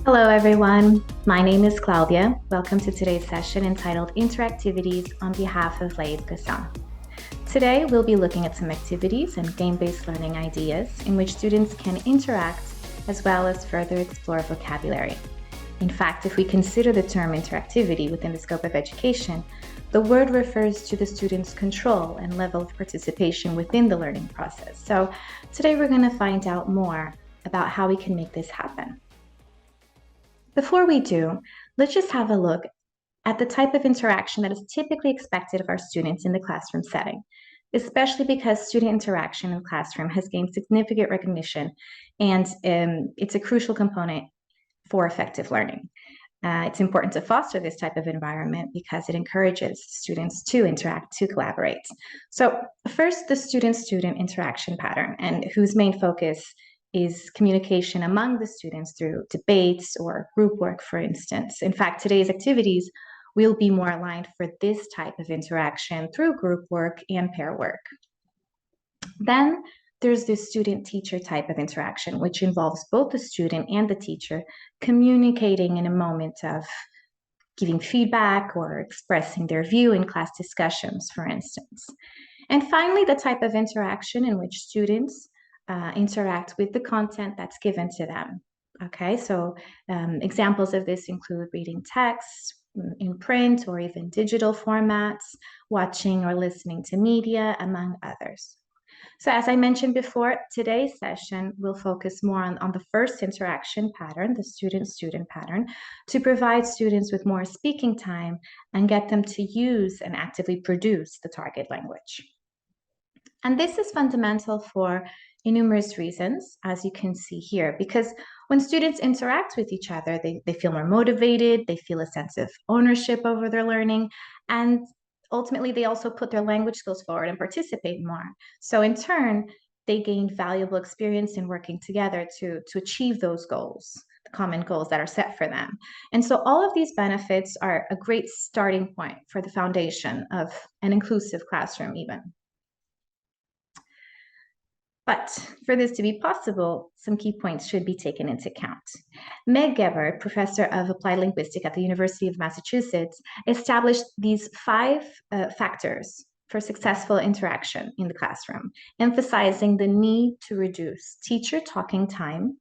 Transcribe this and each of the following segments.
Hello, everyone. My name is Claudia. Welcome to today's session entitled Interactivities on behalf of La Educação. Today, we'll be looking at some activities and game-based learning ideas in which students can interact as well as further explore vocabulary. In fact, if we consider the term interactivity within the scope of education, the word refers to the student's control and level of participation within the learning process. So today we're going to find out more about how we can make this happen. Before we do, let's just have a look at the type of interaction that is typically expected of our students in the classroom setting, especially because student interaction in the classroom has gained significant recognition and it's a crucial component for effective learning. It's important to foster this type of environment because it encourages students to interact, to collaborate. So first, the student-student interaction pattern, and whose main focus is communication among the students through debates or group work, for instance. In fact, today's activities will be more aligned for this type of interaction through group work and pair work. Then there's this student-teacher type of interaction, which involves both the student and the teacher communicating in a moment of giving feedback or expressing their view in class discussions, for instance. And finally, the type of interaction in which students interact with the content that's given to them. Okay, so examples of this include reading text in print or even digital formats, watching or listening to media, among others. So as I mentioned before, today's session will focus more on the first interaction pattern, the student-student pattern, to provide students with more speaking time and get them to use and actively produce the target language. And this is fundamental for numerous reasons, as you can see here, because when students interact with each other, they feel more motivated, they feel a sense of ownership over their learning, and ultimately they also put their language skills forward and participate more. So in turn, they gain valuable experience in working together to achieve those goals, the common goals that are set for them. And so all of these benefits are a great starting point for the foundation of an inclusive classroom even. But for this to be possible, some key points should be taken into account. Meg Gebhardt, professor of applied linguistics at the University of Massachusetts, established these five factors for successful interaction in the classroom, emphasizing the need to reduce teacher talking time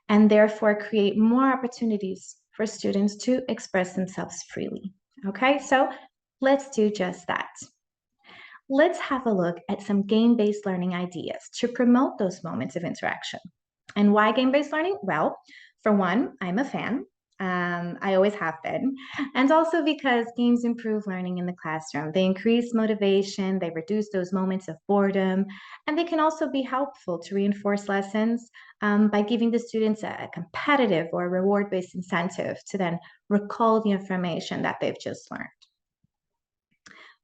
and therefore create more opportunities for students to express themselves freely. Okay, so let's do just that. Let's have a look at some game-based learning ideas to promote those moments of interaction. And why game-based learning? Well, for one, I'm a fan. I always have been. And also because games improve learning in the classroom. They increase motivation, they reduce those moments of boredom, and they can also be helpful to reinforce lessons by giving the students a competitive or reward-based incentive to then recall the information that they've just learned.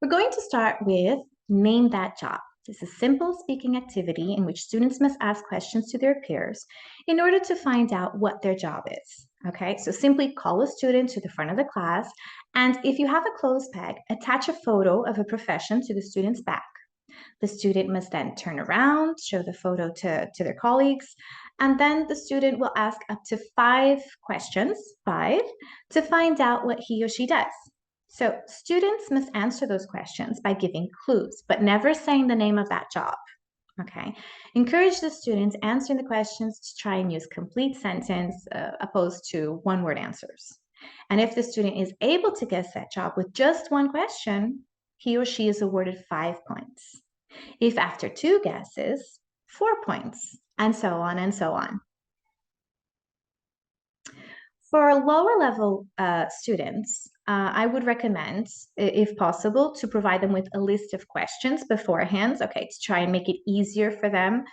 We're going to start with Name That Job. This is a simple speaking activity in which students must ask questions to their peers in order to find out what their job is. Okay, so simply call a student to the front of the class, and if you have a clothes peg, attach a photo of a profession to the student's back. The student must then turn around, show the photo to their colleagues, and then the student will ask up to 5 questions, 5, to find out what he or she does. So students must answer those questions by giving clues, but never saying the name of that job. Okay. Encourage the students answering the questions to try and use complete sentence opposed to one-word answers. And if the student is able to guess that job with just one question, he or she is awarded 5 points. If after 2 guesses, 4 points, and so on and so on. For lower level students, I would recommend, if possible, to provide them with a list of questions beforehand, okay, to try and make it easier for them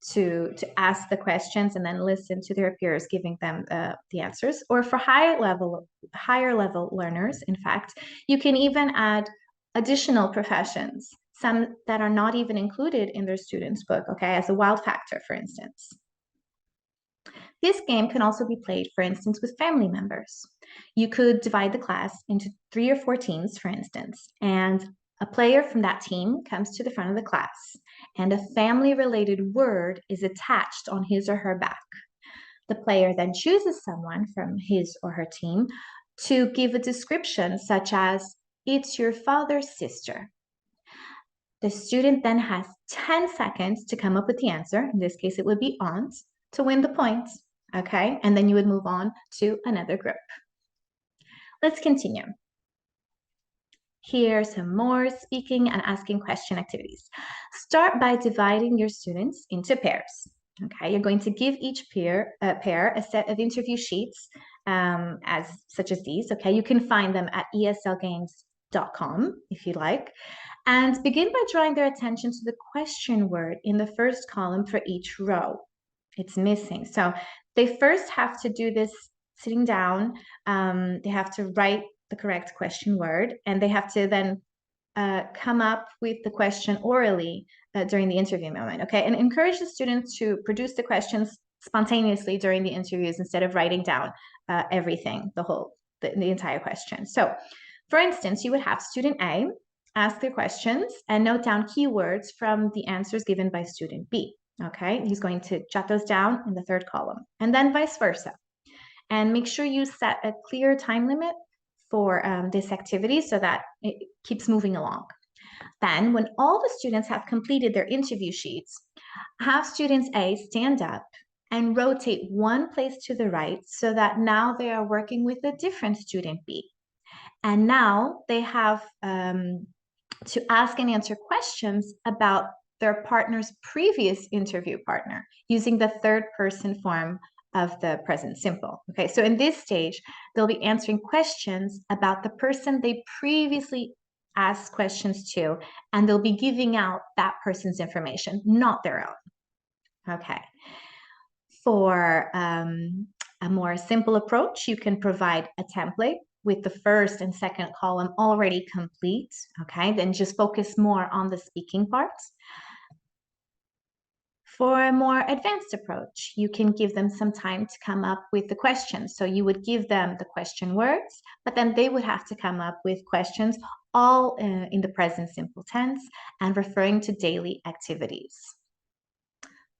to ask the questions and then listen to their peers giving them the answers. Or for higher level learners, in fact, you can even add additional professions, some that are not even included in their student's book, okay, as a wild factor, for instance. This game can also be played, for instance, with family members. You could divide the class into 3 or 4 teams, for instance, and a player from that team comes to the front of the class, and a family-related word is attached on his or her back. The player then chooses someone from his or her team to give a description such as, "It's your father's sister." The student then has 10 seconds to come up with the answer. In this case, it would be aunt, to win the point, okay? And then you would move on to another group. Let's continue. Here are some more speaking and asking question activities. Start by dividing your students into pairs. Okay, you're going to give each pair a set of interview sheets such as these. Okay, you can find them at eslgames.com if you like. And begin by drawing their attention to the question word in the first column for each row. It's missing. So they first have to do this sitting down. They have to write the correct question word, and they have to then come up with the question orally during the interview moment, okay? And encourage the students to produce the questions spontaneously during the interviews instead of writing down everything, the entire question. So, for instance, you would have student A ask their questions and note down keywords from the answers given by student B, okay? He's going to jot those down in the third column, and then vice versa. And make sure you set a clear time limit for this activity so that it keeps moving along. Then, when all the students have completed their interview sheets, have students A stand up and rotate one place to the right so that now they are working with a different student B. And now they have to ask and answer questions about their partner's previous interview partner using the third person form of the present simple. Okay, so in this stage, they'll be answering questions about the person they previously asked questions to, and they'll be giving out that person's information, not their own. Okay. For a more simple approach, you can provide a template with the first and second column already complete, okay? Then just focus more on the speaking part. For a more advanced approach, you can give them some time to come up with the questions. So you would give them the question words, but then they would have to come up with questions all in the present simple tense and referring to daily activities.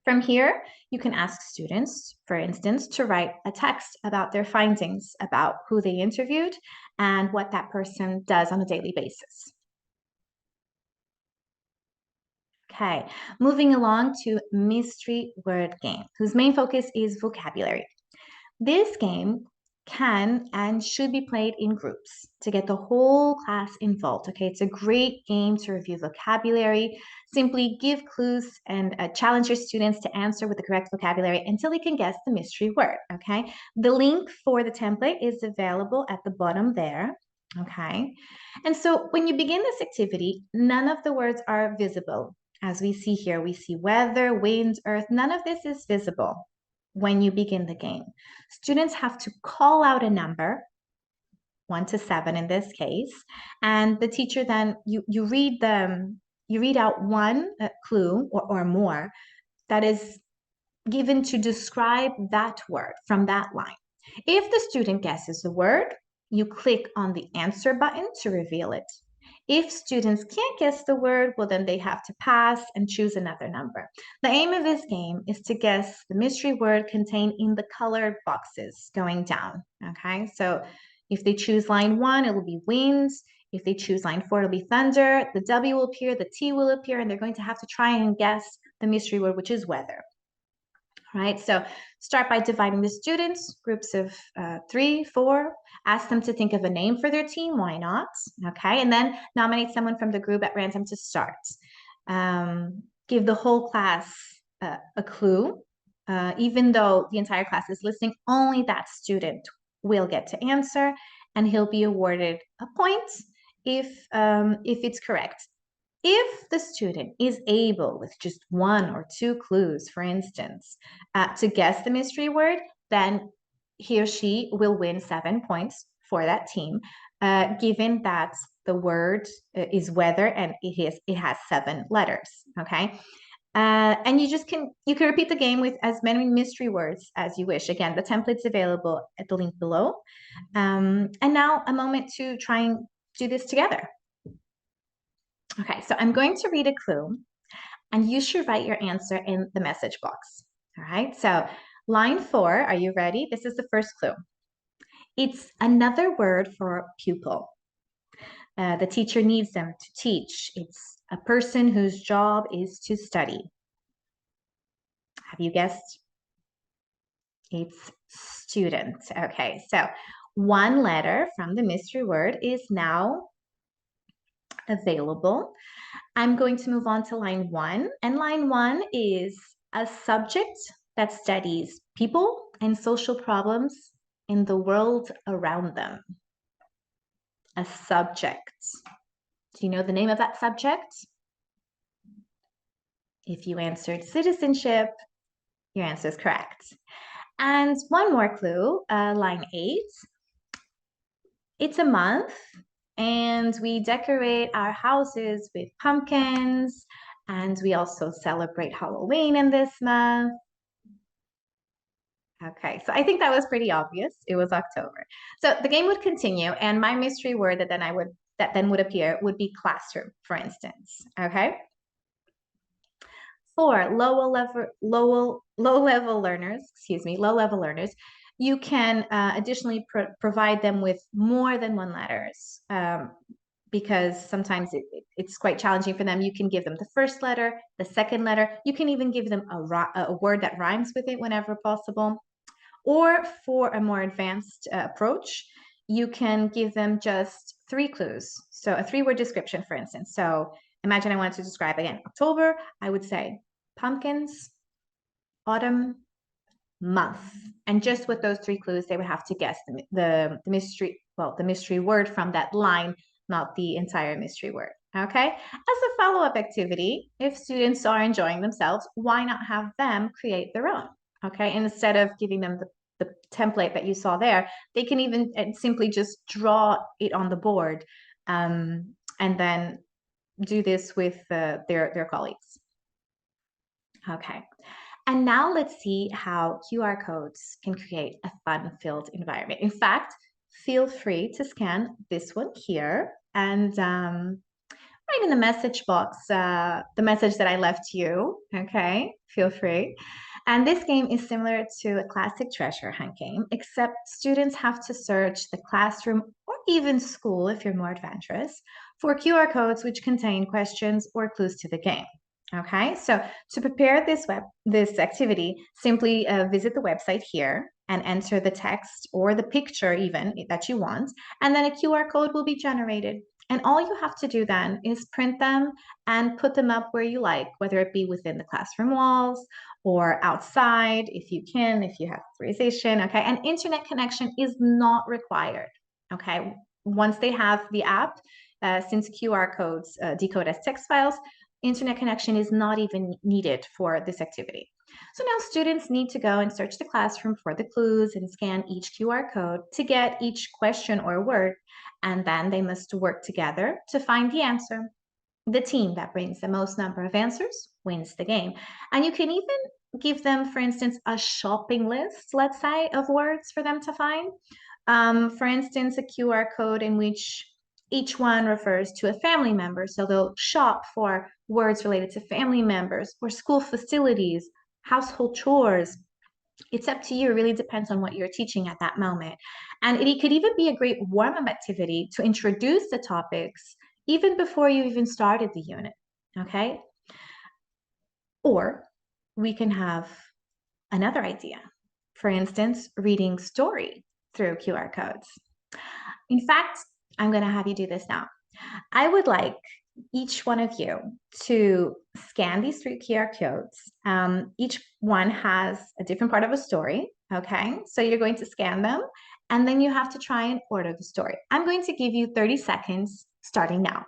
From here, you can ask students, for instance, to write a text about their findings, about who they interviewed and what that person does on a daily basis. Okay, moving along to mystery word game, whose main focus is vocabulary. This game can and should be played in groups to get the whole class involved. Okay, it's a great game to review vocabulary. Simply give clues and challenge your students to answer with the correct vocabulary until they can guess the mystery word. Okay, the link for the template is available at the bottom there. Okay, and so when you begin this activity, none of the words are visible. As we see here, we see weather, wind, earth, none of this is visible when you begin the game. Students have to call out a number, 1 to 7 in this case, and the teacher then, you read out one clue or more that is given to describe that word from that line. If the student guesses the word, you click on the answer button to reveal it. If students can't guess the word, well, then they have to pass and choose another number. The aim of this game is to guess the mystery word contained in the colored boxes going down, okay? So if they choose line 1, it will be winds. If they choose line 4, it'll be thunder. The W will appear, the T will appear, and they're going to have to try and guess the mystery word, which is weather. All right, so start by dividing the students, groups of 3, 4, ask them to think of a name for their team, why not? Okay, and then nominate someone from the group at random to start. Give the whole class a clue. Even though the entire class is listening, only that student will get to answer, and he'll be awarded a point if it's correct. If the student is able, with just 1 or 2 clues, for instance, to guess the mystery word, then he or she will win 7 points for that team, given that the word is weather and it has 7 letters, okay? And you can repeat the game with as many mystery words as you wish. Again, the template's available at the link below. And now a moment to try and do this together. Okay, so I'm going to read a clue, and you should write your answer in the message box. All right, so Line 4, are you ready? This is the first clue. It's another word for pupil. The teacher needs them to teach. It's a person whose job is to study. Have you guessed? It's student. Okay, so one letter from the mystery word is now available. I'm going to move on to line 1. And line 1 is a subject that studies people and social problems in the world around them. A subject. Do you know the name of that subject? If you answered citizenship, your answer is correct. And one more clue, line 8. It's a month, and we decorate our houses with pumpkins, and we also celebrate Halloween in this month. Okay, so I think that was pretty obvious. It was October. So the game would continue, and my mystery word that then would appear would be classroom, for instance. Okay. For low level learners, you can additionally provide them with more than one letters, because sometimes it's quite challenging for them. You can give them the first letter, the second letter. You can even give them a word that rhymes with it whenever possible. Or for a more advanced approach, you can give them just 3 clues. So a 3-word description, for instance. So imagine I wanted to describe again October. I would say pumpkins, autumn, month. And just with those 3 clues, they would have to guess the mystery word from that line, not the entire mystery word. Okay. As a follow-up activity, if students are enjoying themselves, why not have them create their own? Okay. And instead of giving them the template that you saw there, they can even simply just draw it on the board, and then do this with their colleagues. Okay. And now let's see how QR codes can create a fun-filled environment. In fact, feel free to scan this one here and write in the message box the message that I left you. Okay, feel free. And this game is similar to a classic treasure hunt game, except students have to search the classroom or even school, if you're more adventurous, for QR codes which contain questions or clues to the game. Okay, so to prepare this activity, simply visit the website here and enter the text or the picture even that you want, and then a QR code will be generated. And all you have to do then is print them and put them up where you like, whether it be within the classroom walls or outside, if you have authorization, okay? And internet connection is not required, okay? Once they have the app, since QR codes decode as text files, internet connection is not even needed for this activity. So now students need to go and search the classroom for the clues and scan each QR code to get each question or word, and then they must work together to find the answer. The team that brings the most number of answers wins the game. And you can even give them, for instance, a shopping list, let's say, of words for them to find. For instance, a QR code in which each one refers to a family member. So they'll shop for words related to family members or school facilities, household chores. It's up to you. It really depends on what you're teaching at that moment. And it could even be a great warm-up activity to introduce the topics even before you even started the unit, okay? Or we can have another idea. For instance, reading story through QR codes. In fact, I'm going to have you do this now. I would like each one of you to scan these 3 QR codes. Each one has a different part of a story, okay? So you're going to scan them, and then you have to try and order the story. I'm going to give you 30 seconds starting now.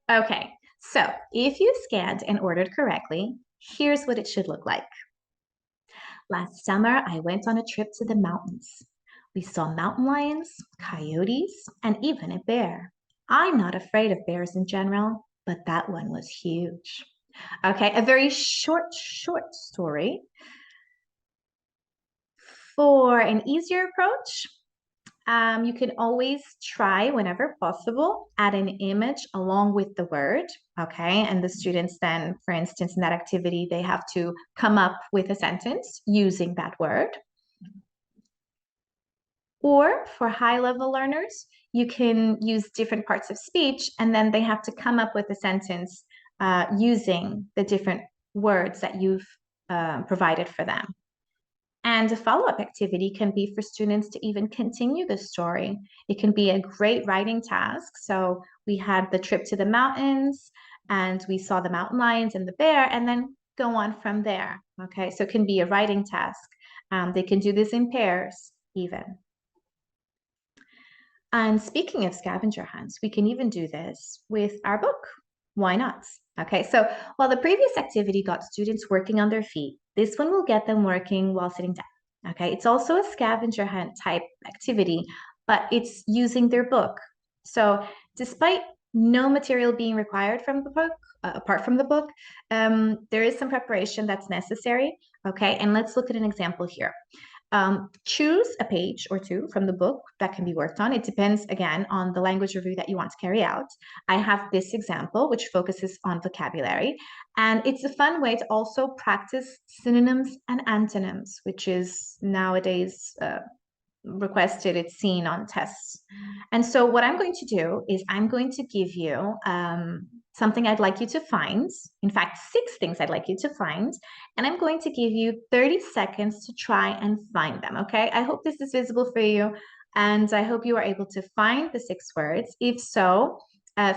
Okay, so if you scanned and ordered correctly, Here's what it should look like. Last summer, I went on a trip to the mountains. We saw mountain lions, coyotes, and even a bear. I'm not afraid of bears in general, but that one was huge. Okay, a very short story. For an easier approach, you can always try, whenever possible, add an image along with the word, okay? And the students then, for instance, in that activity, they have to come up with a sentence using that word. Or for high-level learners, you can use different parts of speech, and then they have to come up with a sentence using the different words that you've provided for them. And a follow-up activity can be for students to even continue the story. It can be a great writing task. So we had the trip to the mountains, and we saw the mountain lions and the bear, and then go on from there. Okay, so it can be a writing task. They can do this in pairs even. And speaking of scavenger hunts, we can even do this with our book. Why not? Okay, so while the previous activity got students working on their feet, this one will get them working while sitting down. Okay, it's also a scavenger hunt type activity, but it's using their book. So despite no material being required from the book, apart from the book, there is some preparation that's necessary. Okay, and let's look at an example here. Choose a page or two from the book that can be worked on. It depends, again, on the language review that you want to carry out. I have this example, which focuses on vocabulary, and it's a fun way to also practice synonyms and antonyms, which is nowadays requested, it's seen on tests. And so what I'm going to do is I'm going to give you something I'd like you to find. In fact, 6 things I'd like you to find. And I'm going to give you 30 seconds to try and find them, okay? I hope this is visible for you. And I hope you are able to find the 6 words. If so,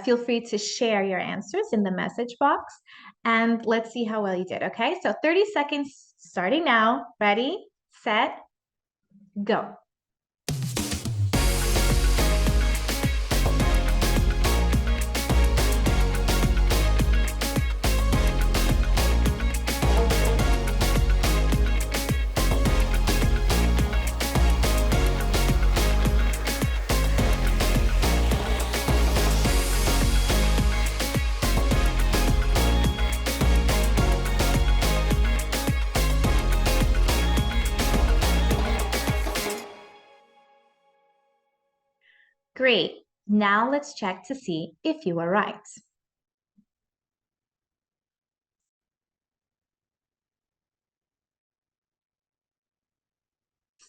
feel free to share your answers in the message box. And let's see how well you did, okay? So 30 seconds starting now. Ready, set, go. Great. Now let's check to see if you were right.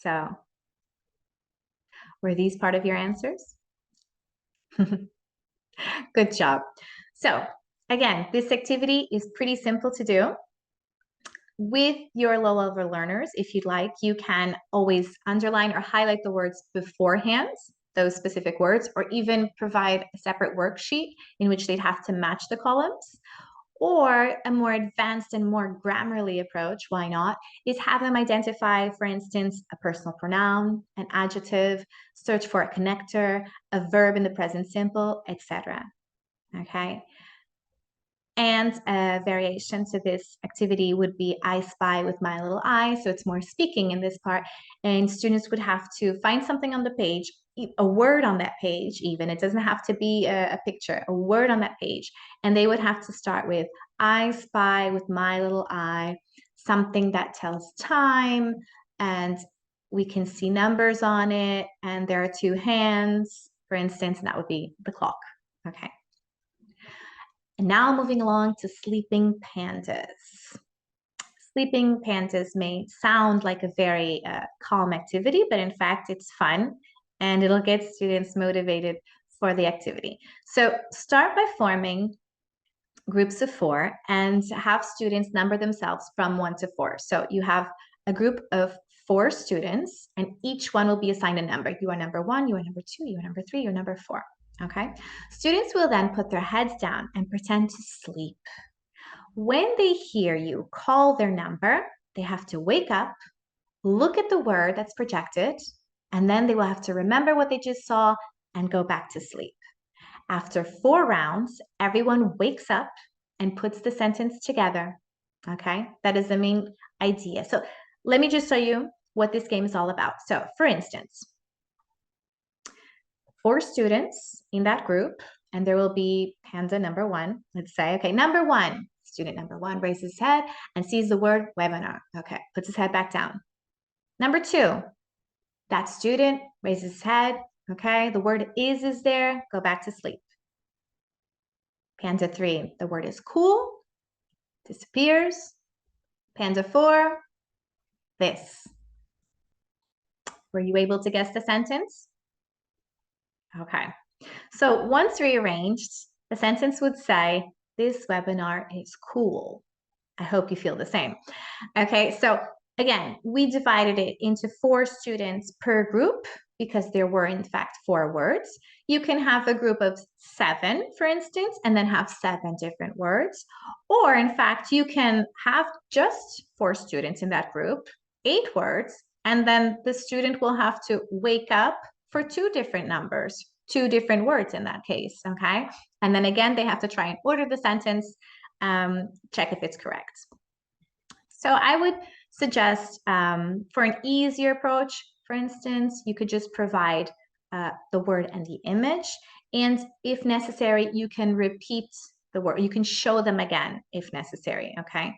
So, were these part of your answers? Good job. So, again, this activity is pretty simple to do. With your low-level learners, if you'd like, you can always underline or highlight the words beforehand, those specific words, or even provide a separate worksheet in which they'd have to match the columns. Or a more advanced and more grammarly approach, why not, is have them identify, for instance, a personal pronoun, an adjective, search for a connector, a verb in the present simple, etc. Okay? And a variation to this activity would be I spy with my little eye. So it's more speaking in this part. And students would have to find something on the page, a word on that page even. It doesn't have to be a picture, a word on that page. And they would have to start with I spy with my little eye, something that tells time, and we can see numbers on it. And there are 2 hands, for instance, and that would be the clock. Okay. And now moving along to sleeping pandas. Sleeping pandas may sound like a very calm activity, but in fact, it's fun and it'll get students motivated for the activity. So start by forming groups of 4 and have students number themselves from 1 to 4. So you have a group of 4 students and each one will be assigned a number. You are number 1, you are number 2, you are number 3, you're number 4. Okay, students will then put their heads down and pretend to sleep. When they hear you call their number, they have to wake up, look at the word that's projected, and then they will have to remember what they just saw and go back to sleep. After 4 rounds, everyone wakes up and puts the sentence together. okay? That is the main idea. So let me just show you what this game is all about. So for instance, 4 students in that group, and there will be panda number 1, let's say. Okay, number 1, student number 1 raises his head and sees the word webinar. Okay, puts his head back down. Number 2, that student raises his head. Okay, the word is there, go back to sleep. Panda 3, the word is cool, disappears. Panda 4, this. Were you able to guess the sentence? Okay. So once rearranged, the sentence would say, this webinar is cool. I hope you feel the same. Okay, so again, we divided it into 4 students per group because there were in fact 4 words. You can have a group of 7, for instance, and then have 7 different words. Or in fact, you can have just 4 students in that group, 8 words, and then the student will have to wake up for 2 different numbers, 2 different words in that case, okay? And then again, they have to try and order the sentence, check if it's correct. So I would suggest for an easier approach, for instance, you could just provide the word and the image. And if necessary, you can repeat the word. You can show them again if necessary, okay?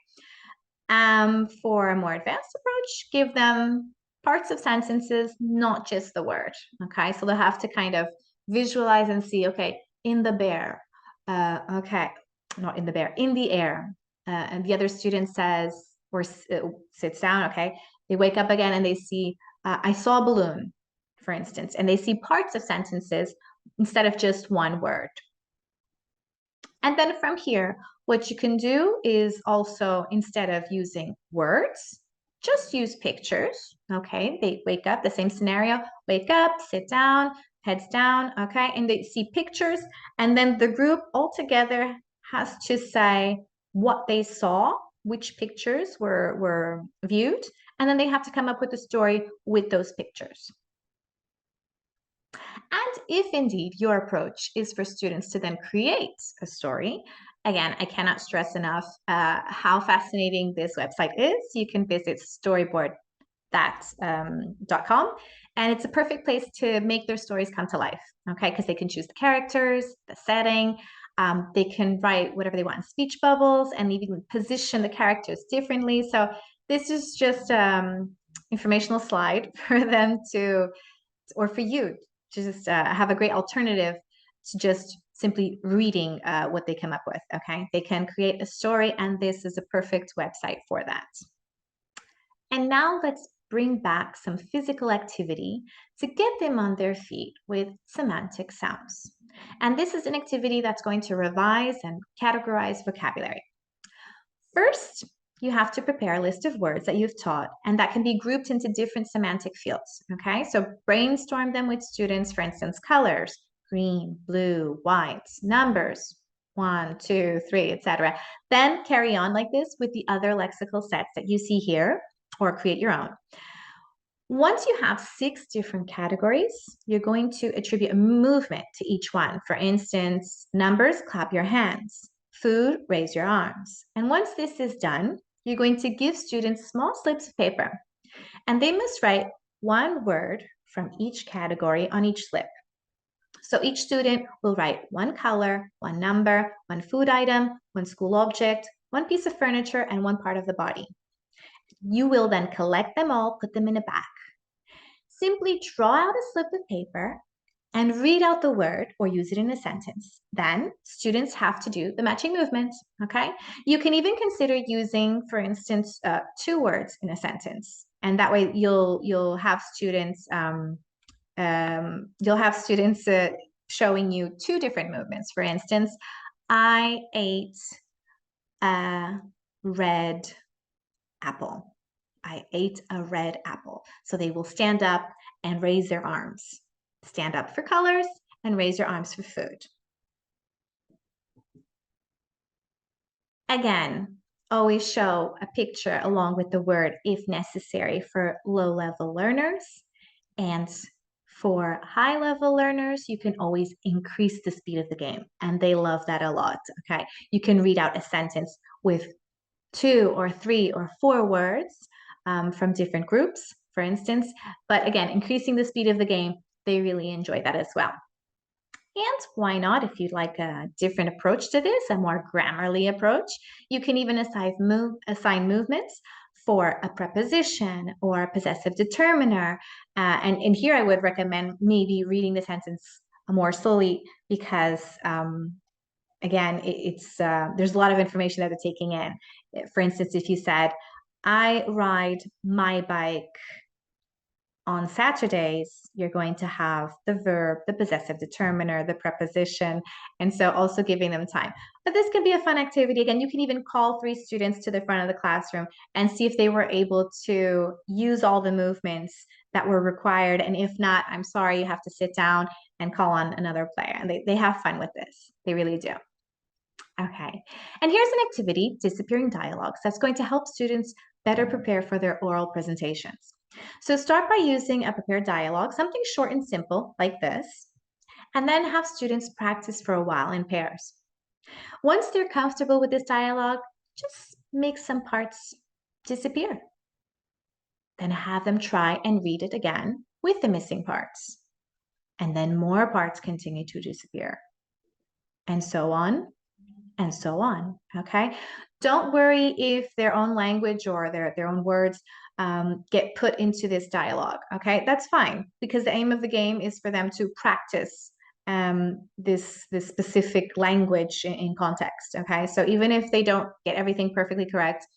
For a more advanced approach, give them parts of sentences, not just the word, okay? So they'll have to kind of visualize and see, okay, in the bear, okay, not in the bear, in the air. And the other student says, or sits down, okay? They wake up again and they see, I saw a balloon, for instance, and they see parts of sentences instead of just one word. And then from here, what you can do is also, instead of using words, just use pictures, okay? They wake up, the same scenario, wake up, sit down, heads down, okay? And they see pictures, and then the group altogether has to say what they saw, which pictures were viewed, and then they have to come up with a story with those pictures. And if indeed your approach is for students to then create a story, again, I cannot stress enough how fascinating this website is. You can visit storyboard.com, and it's a perfect place to make their stories come to life, okay? Because they can choose the characters, the setting, they can write whatever they want in speech bubbles, and even position the characters differently. So this is just informational slide for them to, or for you to just have a great alternative to just simply reading what they come up with, okay? They can create a story, and this is a perfect website for that. And now let's bring back some physical activity to get them on their feet with semantic sounds. And this is an activity that's going to revise and categorize vocabulary. First, you have to prepare a list of words that you've taught, and that can be grouped into different semantic fields, okay? So brainstorm them with students, for instance, colors, green, blue, white, numbers, 1, 2, 3, etc. Then carry on like this with the other lexical sets that you see here, or create your own. Once you have 6 different categories, you're going to attribute a movement to each one. For instance, numbers, clap your hands. Food, raise your arms. And once this is done, you're going to give students small slips of paper, and they must write 1 word from each category on each slip. So each student will write 1 color, 1 number, 1 food item, 1 school object, 1 piece of furniture, and 1 part of the body. You will then collect them all, put them in a bag. Simply draw out a slip of paper and read out the word or use it in a sentence. Then students have to do the matching movement, okay? You can even consider using, for instance, 2 words in a sentence. And that way you'll have students showing you 2 different movements. For instance, I ate a red apple. I ate a red apple. So they will stand up and raise their arms. Stand up for colors and raise your arms for food. Again, always show a picture along with the word if necessary for low-level learners. And for high-level learners, you can always increase the speed of the game. And they love that a lot, okay? You can read out a sentence with 2 or 3 or 4 words from different groups, for instance. But again, increasing the speed of the game, they really enjoy that as well. And why not, if you'd like a different approach to this, a more Grammarly approach, you can even assign movements for a preposition or a possessive determiner. And here I would recommend maybe reading the sentence more slowly because again, there's a lot of information that they're taking in. For instance, if you said, I ride my bike on Saturdays, you're going to have the verb, the possessive determiner, the preposition, and so also giving them time. But this can be a fun activity. Again, you can even call 3 students to the front of the classroom and see if they were able to use all the movements that were required. And if not, I'm sorry, you have to sit down and call on another player. And they have fun with this. They really do. Okay, and here's an activity, disappearing dialogues, that's going to help students better prepare for their oral presentations. So start by using a prepared dialogue, something short and simple like this, and then have students practice for a while in pairs. Once they're comfortable with this dialogue, just make some parts disappear. Then have them try and read it again with the missing parts. And then more parts continue to disappear. And so on and so on, okay? Don't worry if their own language or their own words get put into this dialogue, okay? That's fine, because the aim of the game is for them to practice this specific language in context, okay? So even if they don't get everything perfectly correct,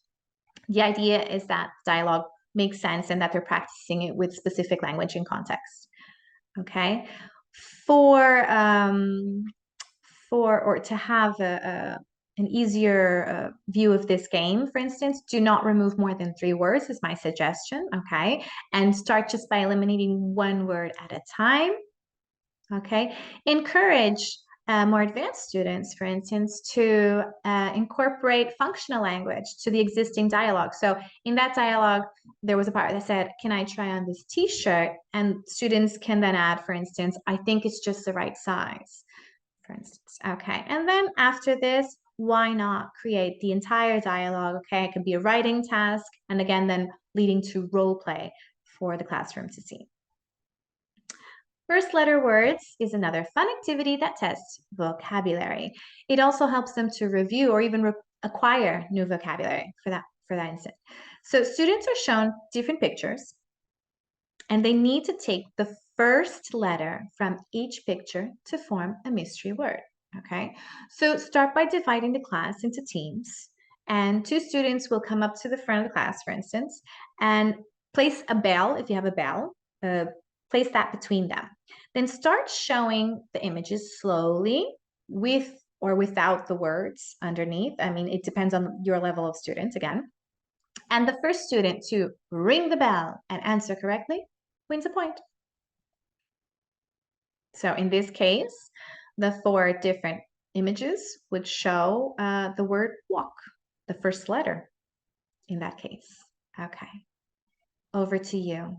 the idea is that dialogue makes sense and that they're practicing it with specific language in context, okay? Or to have an easier view of this game, for instance, do not remove more than 3 words is my suggestion, okay? And start just by eliminating 1 word at a time, okay? Encourage more advanced students, for instance, to incorporate functional language to the existing dialogue. So in that dialogue, there was a part that said, can I try on this t-shirt? And students can then add, for instance, I think it's just the right size, for instance. Okay, and then after this, why not create the entire dialogue? Okay, it could be a writing task, and again, then leading to role play for the classroom to see. First letter words is another fun activity that tests vocabulary. It also helps them to review or even acquire new vocabulary for that instance. So students are shown different pictures, and they need to take the first letter from each picture to form a mystery word, okay? So start by dividing the class into teams, and 2 students will come up to the front of the class, for instance, and place a bell, if you have a bell, place that between them. Then start showing the images slowly with or without the words underneath. I mean, it depends on your level of student again. And the first student to ring the bell and answer correctly wins a point. So in this case, the 4 different images would show the word walk, the first letter in that case. Okay, over to you.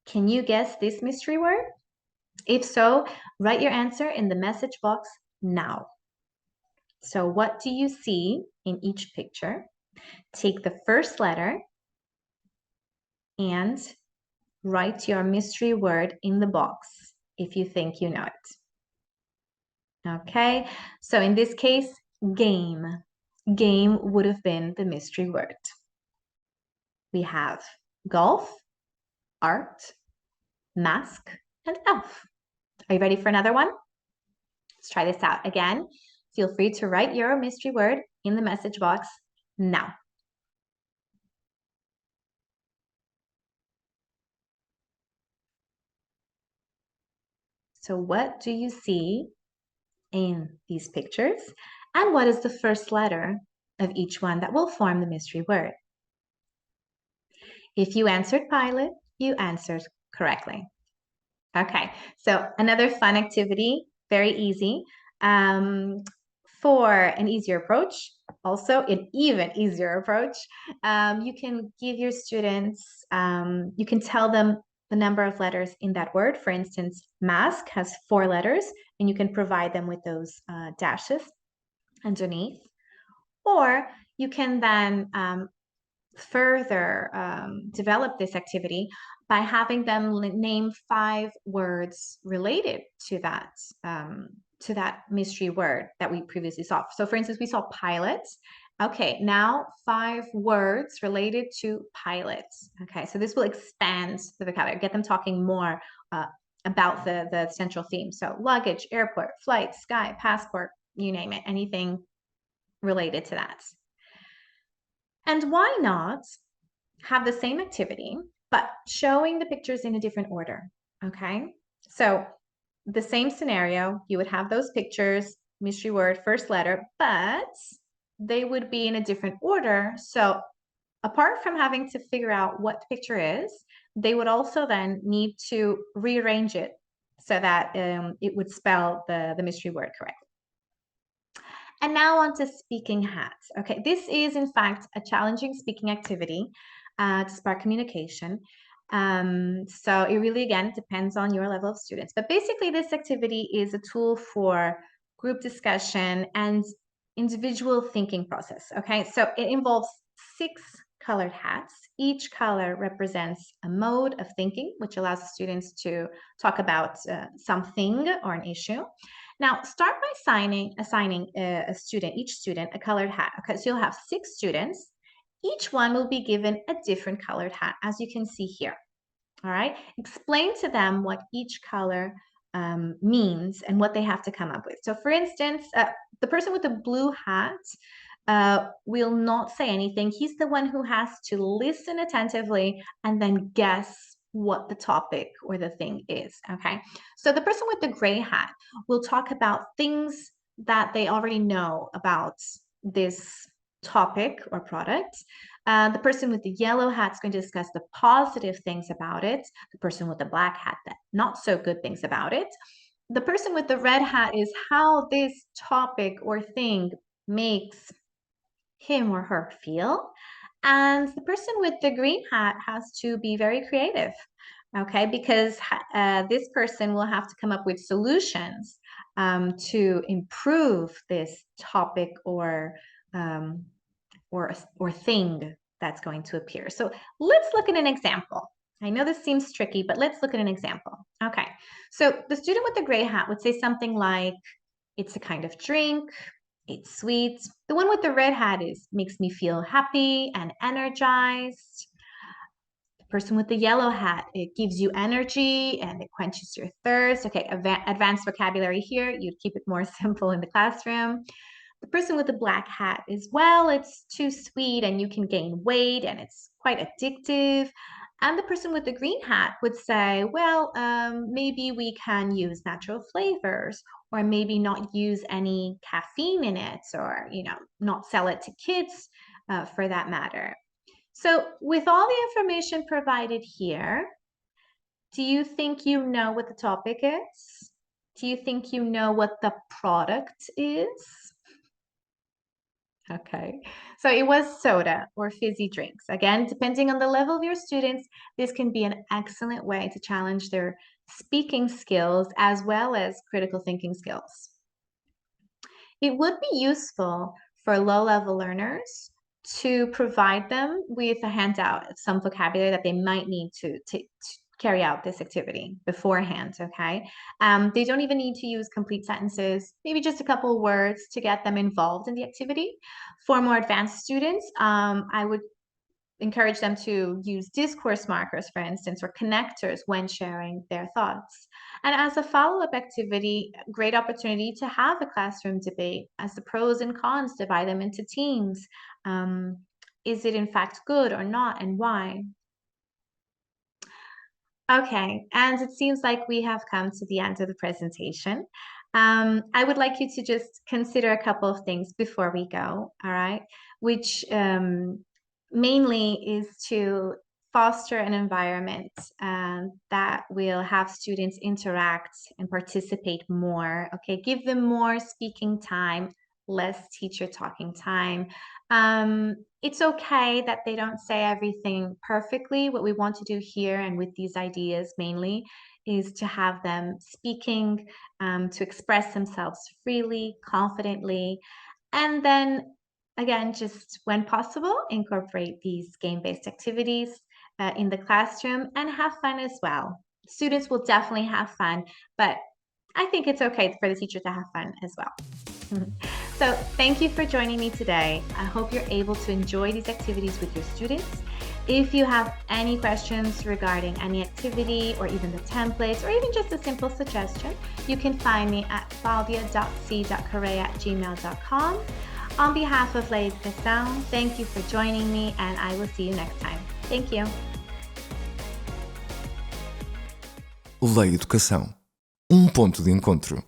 Can you guess this mystery word? If so, write your answer in the message box now. So what do you see in each picture? Take the first letter and write your mystery word in the box if you think you know it. Okay, so in this case, game. Game would have been the mystery word. We have golf, art, mask, and elf. Are you ready for another one? Let's try this out again. Feel free to write your mystery word in the message box now. So what do you see in these pictures? And what is the first letter of each one that will form the mystery word? If you answered pilot, you answered correctly. Okay, so another fun activity, very easy. For an easier approach, also an even easier approach, you can give your students, you can tell them the number of letters in that word. For instance, mask has 4 letters, and you can provide them with those dashes underneath. Or you can then further develop this activity by having them name 5 words related to that mystery word that we previously saw. So for instance, we saw pilot. Okay, now 5 words related to pilots. Okay, so this will expand the vocabulary, get them talking more about the central theme. So luggage, airport, flight, sky, passport, you name it, anything related to that. And why not have the same activity, but showing the pictures in a different order, okay? So the same scenario, you would have those pictures, mystery word, first letter, but they would be in a different order. So apart from having to figure out what the picture is, they would also then need to rearrange it so that it would spell the mystery word correctly. And now on to speaking hats. Okay, this is in fact a challenging speaking activity to spark communication. So it really, again, depends on your level of students. But basically, this activity is a tool for group discussion and individual thinking process. Okay, so it involves 6 colored hats. Each color represents a mode of thinking, which allows the students to talk about something or an issue. Now, start by assigning each student a colored hat. Okay, so you'll have 6 students. Each one will be given a different colored hat, as you can see here. All right, explain to them what each color means and what they have to come up with. So for instance, the person with the blue hat will not say anything. He's the one who has to listen attentively and then guess what the topic or the thing is, okay? So the person with the gray hat will talk about things that they already know about this topic or product. The person with the yellow hat is going to discuss the positive things about it. The person with the black hat, the not so good things about it. The person with the red hat is how this topic or thing makes him or her feel. And the person with the green hat has to be very creative, okay? Because this person will have to come up with solutions to improve this topic or thing that's going to appear. So let's look at an example. I know this seems tricky, but let's look at an example. Okay, so the student with the gray hat would say something like, it's a kind of drink, it's sweet. The one with the red hat makes me feel happy and energized. The person with the yellow hat, it gives you energy and it quenches your thirst. Okay, advanced vocabulary here. You'd keep it more simple in the classroom. The person with the black hat is, well, it's too sweet and you can gain weight and it's quite addictive. And the person with the green hat would say, well, maybe we can use natural flavors, or maybe not use any caffeine in it, or, not sell it to kids for that matter. So with all the information provided here, do you think you know what the topic is? Do you think you know what the product is? Okay, so it was soda or fizzy drinks. Again, depending on the level of your students, this can be an excellent way to challenge their speaking skills as well as critical thinking skills. It would be useful for low-level learners to provide them with a handout of some vocabulary that they might need to carry out this activity beforehand, okay? They don't even need to use complete sentences, maybe just a couple of words to get them involved in the activity. For more advanced students, I would encourage them to use discourse markers, for instance, or connectors when sharing their thoughts. And as a follow-up activity, great opportunity to have a classroom debate as the pros and cons, divide them into teams. Is it in fact good or not, and why? Okay, and it seems like we have come to the end of the presentation. I would like you to just consider a couple of things before we go, all right? Which mainly is to foster an environment that will have students interact and participate more, okay? Give them more speaking time, less teacher talking time. It's okay that they don't say everything perfectly. What we want to do here and with these ideas mainly is to have them speaking, to express themselves freely, confidently, and then Again, just when possible, incorporate these game-based activities in the classroom and have fun as well. Students will definitely have fun, but I think it's okay for the teacher to have fun as well. So thank you for joining me today. I hope you're able to enjoy these activities with your students. If you have any questions regarding any activity or even the templates or even just a simple suggestion, you can find me at claudia.c.correa@gmail.com. On behalf of La Educação, thank you for joining me and I will see you next time. Thank you. La Educação, um ponto de encontro